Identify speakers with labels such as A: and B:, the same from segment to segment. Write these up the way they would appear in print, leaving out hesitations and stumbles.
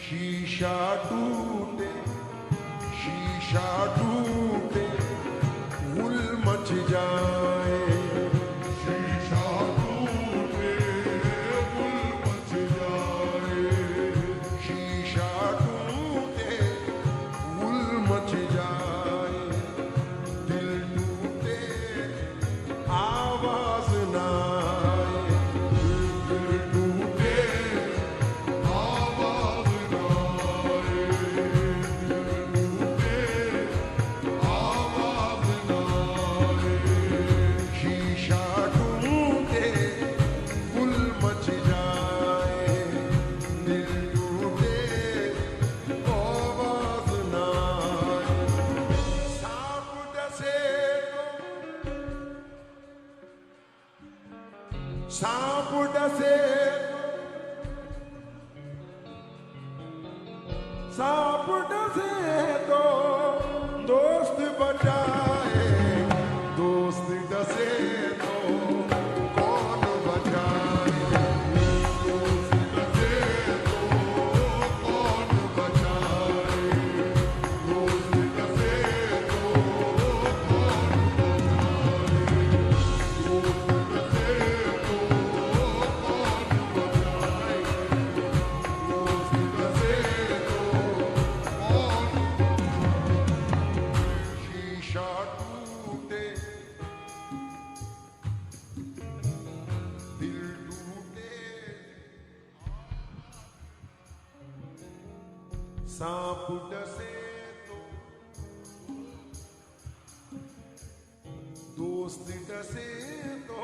A: शीशा टूटे, शीशा टूटे, गुल मच जाए। शीशा टूटे, गुल मच जाए। शीशा टूटे, गुल मच जाए। दिल टूटे, आवाज ना आए। दिल टूटे, आवाज ना आए। दिल टूटे, आवाज ना आए। शीशा टूटे, गुल मच जाए। दिल टूटे, आवाज ना आए। सांप डसे तो, सांप डसे तो, सांप डसे तो दोस्त बचाए। दोस्त डसे तो कौन बचाए। दोस्त डसे तो कौन बचाए। दोस्त डसे तो कौन बचाए। दोस्त डसे तो कौन बचाए। दोस्त डसे तो कौन। शीशा टूटे, दिल टूटे, सांप डसे तो दोस्त डसे तो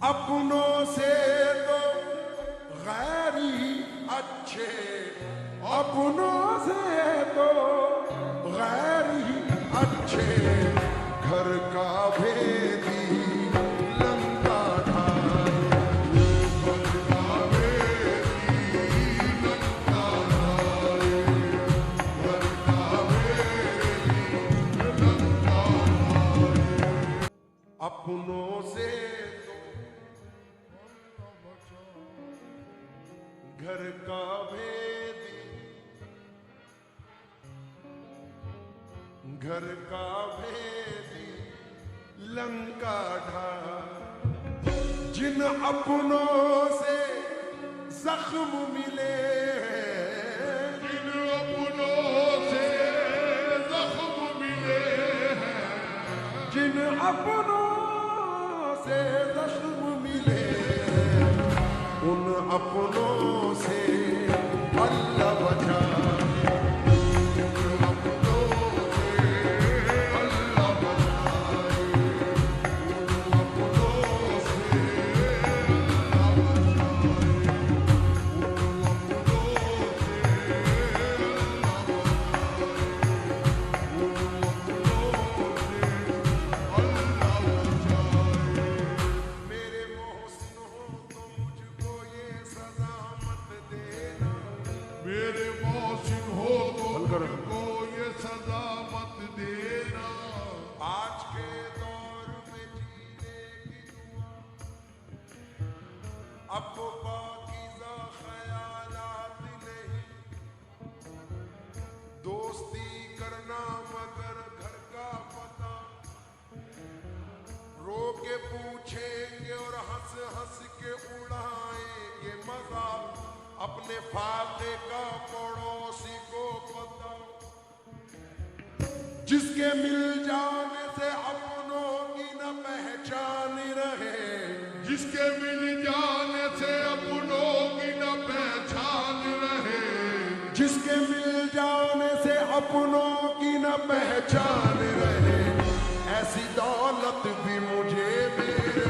A: अपनों से तो गैर ही अच्छे। अपनों से तो गैर ही अच्छे। घर का भेदी लंका ढाए। घर का भेदी लंका ढाए। घर का भेदी लंका ढाए। अपनों से तो घर का भेदी, घर का भेदी लंका ढाए। जिन अपनों से जख्म मिले, जिन अपनों से जख्म मिले हैं। जिन अपनों से जख्म मिले हैं, उन अपनों से अल्लाह बचाए। उन अपनों से अल्लाह बचाए। उन अपनों से अल्लाह बचाए। उन अपनों से अल्लाह बचाए। उन अपनों से अल्लाह बचाए। मेरे मोहसिन हो तो मुझको ये सजा मत देना। मेरे मोहसिन हो तो मुझको ये सजा मत देना। आज के दौर में जीने की दुआ, अब पाकीज़ा ख़यालात नहीं। दोस्ती करना मगर घर का पता, रो के पूछेंगे और हंस हंस के उड़ाएंगे मजा। अपने फाके का पड़ोसी को पता, जिसके मिल जाने से अपनों की न पहचान रहे। जिसके मिल जाने से अपनों की न पहचान रहे। जिसके मिल जाने से अपनों की न पहचान रहे। ऐसी दौलत भी मुझे मेरे